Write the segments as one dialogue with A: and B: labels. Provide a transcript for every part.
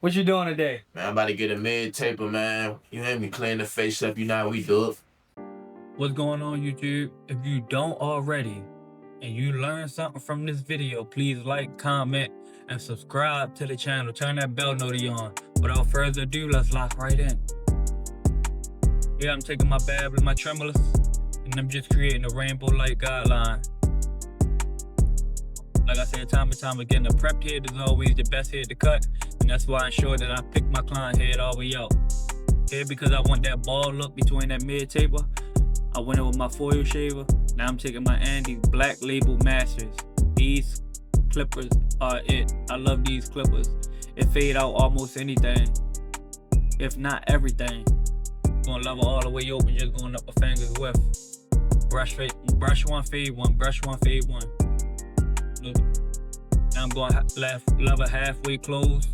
A: What you doing today?
B: Man, I'm about to get a mid taper, man. You hear me? Clean the face up. You know how we do it.
A: What's going on, YouTube? If you don't already and you learned something from this video, please like, comment, and subscribe to the channel. Turn that bell notification on. Without further ado, let's lock right in. Yeah, I'm taking my bab with my tremulous, and I'm just creating a rainbow light guideline. Like I said time and time again, the prepped head is always the best head to cut, and that's why I ensure that I pick my client head all the way out. Here, because I want that ball look between that mid taper, I went in with my foil shaver. Now I'm taking my Andy's Black Label Masters. These clippers are it. I love these clippers. It fade out almost anything, if not everything. Gonna level all the way open, just going up my fingers with. Brush one, fade one, brush one, fade one. Look. Now I'm going level halfway closed.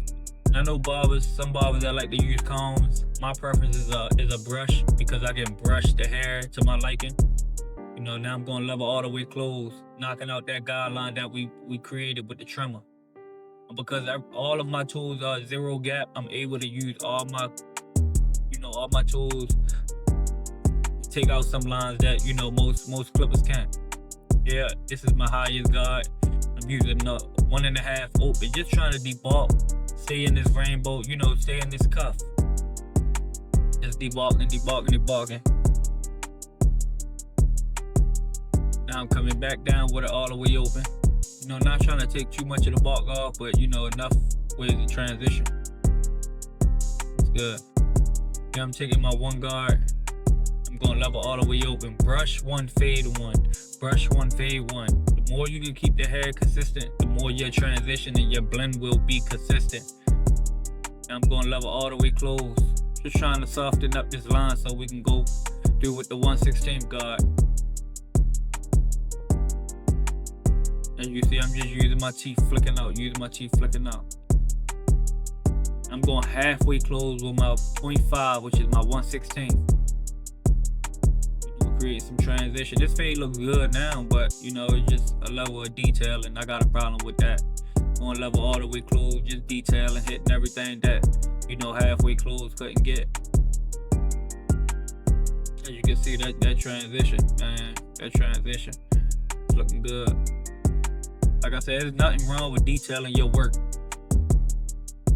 A: I know some barbers that like to use combs. My preference is a brush, because I can brush the hair to my liking. You know, now I'm going level all the way closed, knocking out that guideline that we created with the trimmer. Because all of my tools are zero gap, I'm able to use all my tools to take out some lines that, you know, most clippers can't. Yeah, this is my highest guard. I'm using a 1.5 open, just trying to debulk. Stay in this rainbow, you know, stay in this cuff. Just debulking. Now I'm coming back down with it all the way open. You know, not trying to take too much of the bulk off, but, you know, enough with the transition. It's good. Yeah, I'm taking my one guard. I'm going level all the way open. Brush one, fade one. Brush one, fade one. The more you can keep the hair consistent, the more your transition and your blend will be consistent. I'm going level all the way closed. Just trying to soften up this line so we can go through with the 1/16 guard. And you see, I'm just using my teeth flicking out, I'm going halfway closed with my 0.5, which is my 1/16. Create some transition. This fade looks good now, but you know, it's just a level of detail, and I got a problem with that. On level all the way closed, just detailing, hitting everything that, you know, halfway closed couldn't get. As you can see, that transition, man, that transition is looking good. Like I said, there's nothing wrong with detailing your work.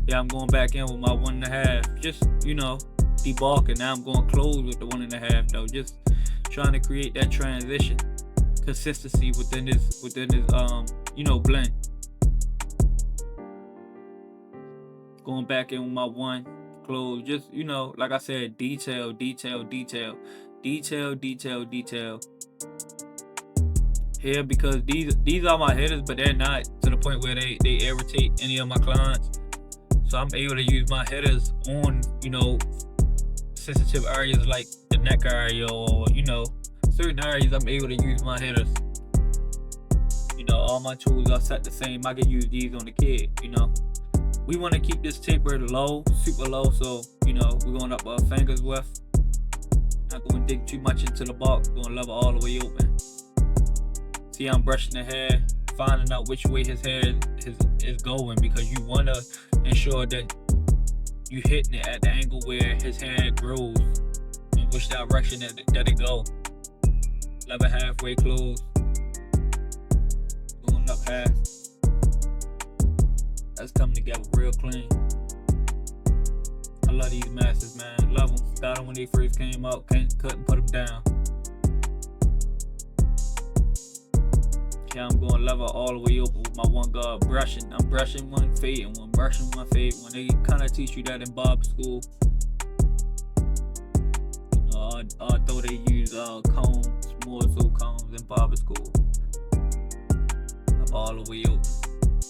A: Yeah, I'm going back in with my 1.5, just, you know, debulking. Now I'm going close with the 1.5 though, just trying to create that transition consistency within this you know, blend. Going back in with my one close, just, you know, like I said, detail. Here, because these are my hitters, but they're not to the point where they irritate any of my clients. So I'm able to use my hitters on, you know, sensitive areas like the neck area, or, you know, certain areas I'm able to use my hitters. You know, all my tools are set the same. I can use these on the kid, you know. We want to keep this taper low, super low, so, you know, we're going up our fingers with. Not going to dig too much into the bulk, going level all the way open. See, I'm brushing the hair, finding out which way his hair is going, because you want to ensure that you hitting it at the angle where his hair grows, in which direction that it go. Level halfway closed, going up half. That's coming together real clean. I love these masters, man. Love them. Got them when they first came out. Couldn't put them down. Yeah, I'm going level all the way open with my one guard brushing. I'm brushing one, fading one, brushing one, fading one. They kind of teach you that in barber school. You know, although they use combs, more so combs in barber school. I'm all the way open.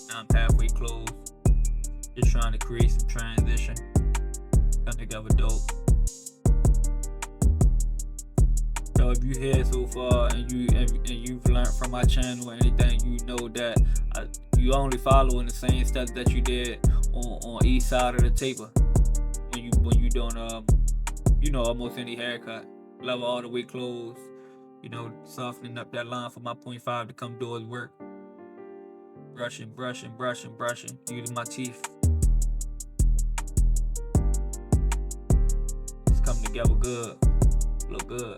A: Now I'm halfway closed. Just trying to create some transition. Come together dope. So if you here so far and you've learned from my channel or anything, you know that you only following the same steps that you did on each side of the taper when you doing you know, almost any haircut. Level all the way closed. You know, softening up that line for my 0.5 to come do his work. Brushing, using my teeth. together good. Look good.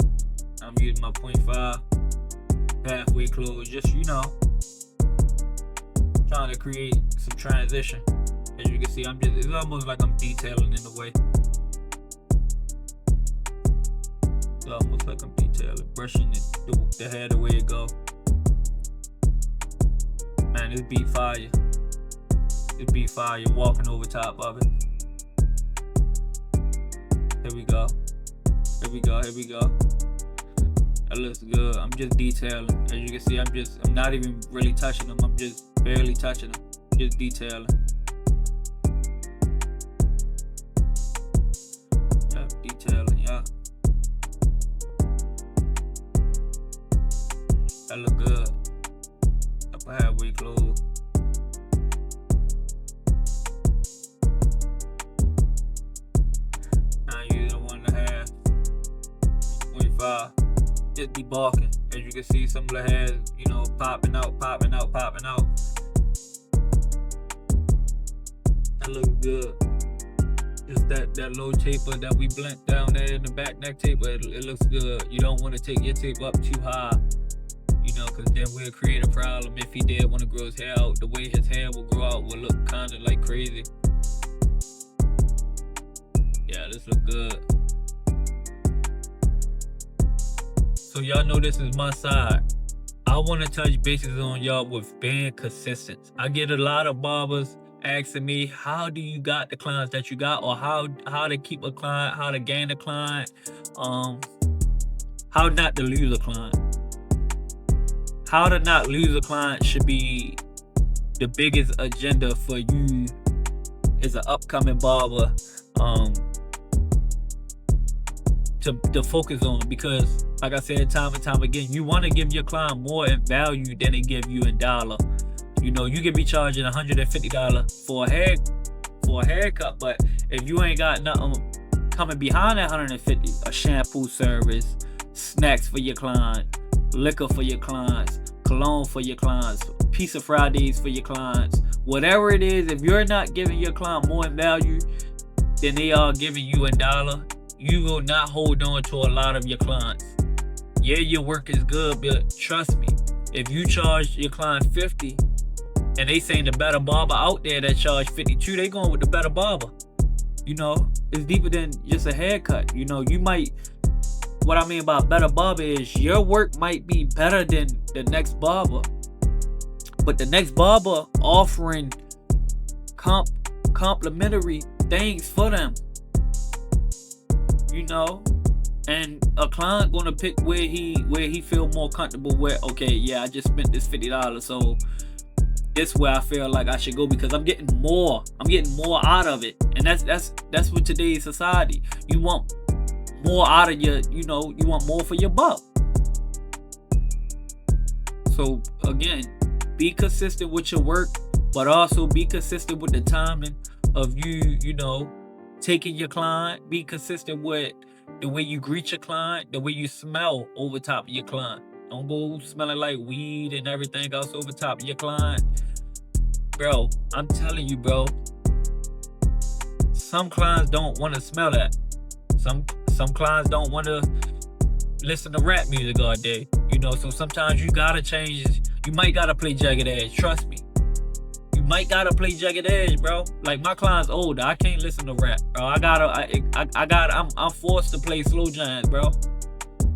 A: I'm using my 0.5 halfway close, just, you know, trying to create some transition. As you can see, it's almost like I'm detailing in a way. It's almost like I'm detailing, brushing it, the hair the way it go. Man, this beat fire. This beat fire, walking over top of it. Here we go. Here we go, here we go. That looks good. I'm just detailing. As you can see, I'm not even really touching them. I'm just barely touching them. Just detailing. Yeah, detailing, yeah. That look good. Upper halfway close. Now I'm using 1.5, 0.5. Just be barking. As you can see, some of the hairs, you know, popping out. That looks good. Just that low taper that we blend down there in the back neck taper, it looks good. You don't want to take your tape up too high, you know, because then we'll create a problem. If he did want to grow his hair out, the way his hair will grow out will look kind of like crazy. Yeah, this look good. So y'all know this is my side. I want to touch bases on y'all with being consistent. I get a lot of barbers asking me, how do you got the clients that you got, or how to keep a client, how to gain a client, how not to lose a client. How to not lose a client should be the biggest agenda for you as an upcoming barber to focus on, because like I said time and time again, you want to give your client more in value than they give you in dollar. You know, you can be charging $150 for a haircut, but if you ain't got nothing coming behind that $150, a shampoo service, snacks for your client, liquor for your clients, cologne for your clients, pizza Fridays for your clients, whatever it is, if you're not giving your client more in value than they are giving you in dollar, you will not hold on to a lot of your clients. Yeah, your work is good, but trust me, if you charge your client $50 and they saying the better barber out there that charge $52, they going with the better barber. You know, it's deeper than just a haircut. You know, you might, what I mean by better barber is your work might be better than the next barber, but the next barber offering complimentary things for them. You know, and a client gonna pick where he feel more comfortable with. Okay, yeah, I just spent this $50, so this where I feel like I should go because I'm getting more out of it. And that's what today's society. You want more out of your, you know, you want more for your buck. So again, be consistent with your work, but also be consistent with the timing of you know, taking your client. Be consistent with the way you greet your client, the way you smell over top of your client. Don't go smelling like weed and everything else over top of your client. Bro, I'm telling you, bro. Some clients don't want to smell that. Some clients don't want to listen to rap music all day. You know, so sometimes you gotta change. You might gotta play Jagged Edge. Trust me. You might gotta play Jagged Edge, bro. Like, my client's older. I can't listen to rap, bro. I'm forced to play slow jams, bro.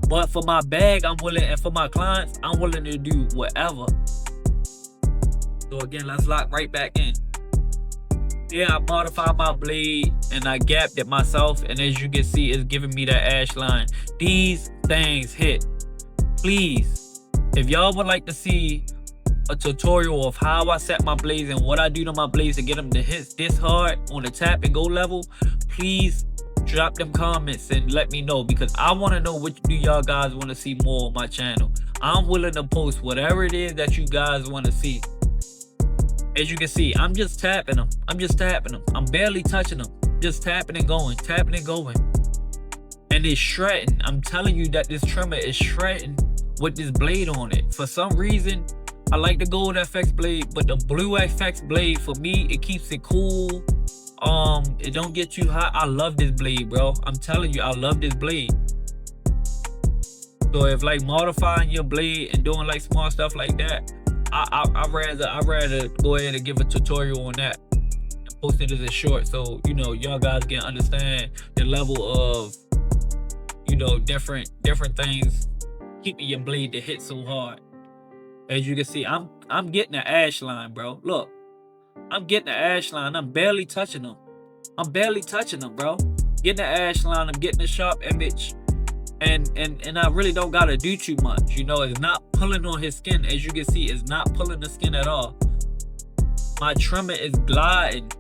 A: But for my bag, I'm willing, and for my clients, I'm willing to do whatever. So again, let's lock right back in. Yeah, I modified my blade and I gapped it myself, and as you can see, it's giving me that ash line. These things hit. Please, if y'all would like to see a tutorial of how I set my blades and what I do to my blades to get them to hit this hard on the tap and go level, please drop them comments and let me know, because I want to know what do y'all guys want to see more on my channel. I'm willing to post whatever it is that you guys want to see. As you can see, I'm just tapping them. I'm barely touching them. Just tapping and going, And it's shredding. I'm telling you that this trimmer is shredding with this blade on it. For some reason, I like the Gold FX blade, but the Blue FX blade, for me, it keeps it cool. It don't get too hot. I love this blade, bro. I'm telling you, I love this blade. So if like modifying your blade and doing like small stuff like that, I'd rather go ahead and give a tutorial on that and post it as a short, so you know y'all guys can understand the level of, you know, different things keeping your blade to hit so hard. As you can see, I'm getting the ash line, bro. Look, I'm getting the ash line. I'm barely touching them. Bro. Getting the ash line. I'm getting the sharp image. And I really don't gotta do too much. You know, it's not pulling on his skin. As you can see, it's not pulling the skin at all. My trimmer is gliding.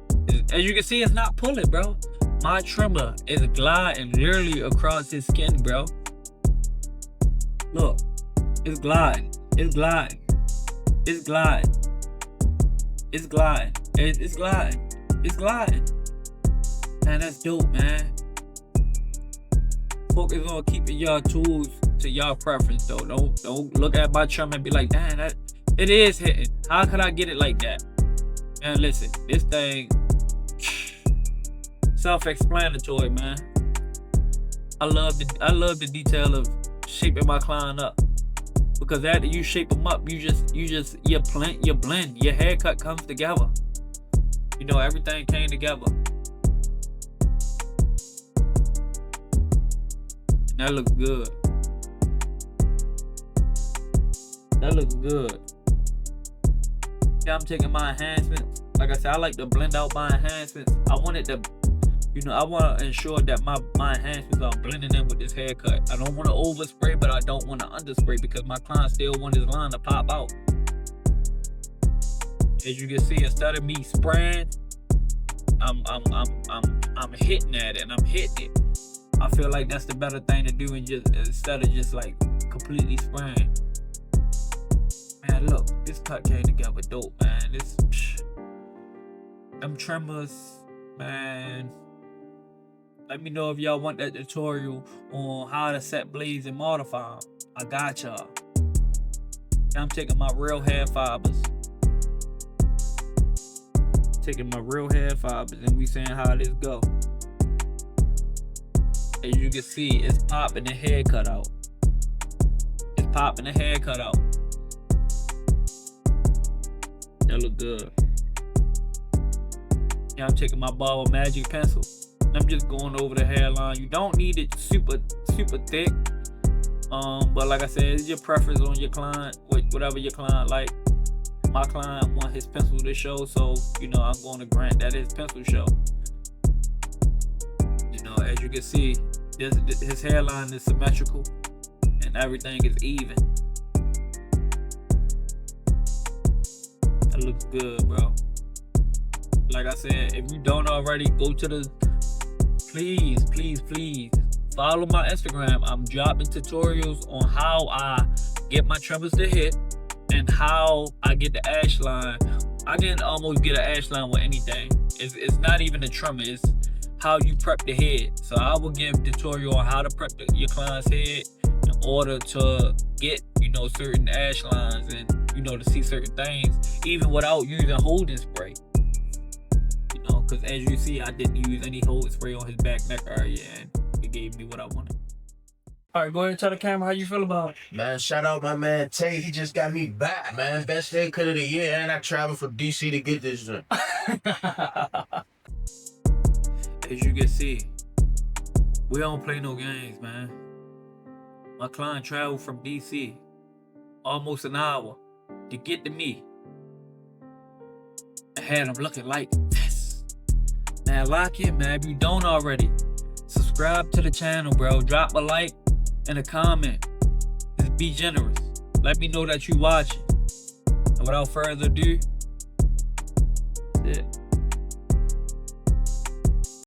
A: As you can see, it's not pulling, bro. My trimmer is gliding literally across his skin, bro. Look, it's gliding. It's gliding. It's gliding. It's gliding. It's gliding. It's gliding. Man, that's dope, man. Focus on keeping y'all tools to y'all preference, though. Don't look at my trim and be like, damn, that it is hitting. How could I get it like that? Man, listen, this thing, self-explanatory, man. I love the detail of shaping my client up, because after you shape them up, you blend. Your haircut comes together. You know, everything came together. That looks good. That looks good. Yeah, I'm taking my enhancements. Like I said, I like to blend out my enhancements. I wanted to, you know, I want to ensure that my enhancements are blending in with this haircut. I don't want to overspray, but I don't want to underspray, because my client still want his line to pop out. As you can see, instead of me spraying, I'm hitting at it, and I'm hitting it. I feel like that's the better thing to do, and just instead of just like completely spraying. Man, look, this cut came together dope, man. Them trimmers, man. Let me know if y'all want that tutorial on how to set blades and modify them. I got y'all. I'm taking my real hair fibers. And we seeing how this go. As you can see, it's popping the haircut out. That look good. Yeah, I'm taking my barber magic pencil. I'm just going over the hairline. You don't need it super thick. But like I said, it's your preference on your client, whatever your client like. My client want his pencil to show, so you know I'm going to grant that his pencil show. You know, as you can see, his hairline is symmetrical and everything is even. That looks good, bro. Like I said, if you don't already, go to the, please follow my Instagram. I'm dropping tutorials on how I get my trimmers to hit and how I get the ash line. I can almost get an ash line with anything. It's not even a trimmer, it's how you prep the head. So I will give tutorial on how to prep your client's head in order to get, you know, certain ash lines and, you know, to see certain things, even without using holding spray. You know, because as you see, I didn't use any holding spray on his back neck area, and it gave me what I wanted. All right, go ahead and tell the camera how you feel about it.
B: Man, shout out my man Tay. He just got me back, man. Best haircut of the year, and I traveled from DC to get this done.
A: As you can see, we don't play no games, man. My client traveled from DC almost an hour to get to me. I had him looking like this. Man, lock in, man. If you don't already, subscribe to the channel, bro. Drop a like and a comment. Just be generous. Let me know that you watching. And without further ado, that's it.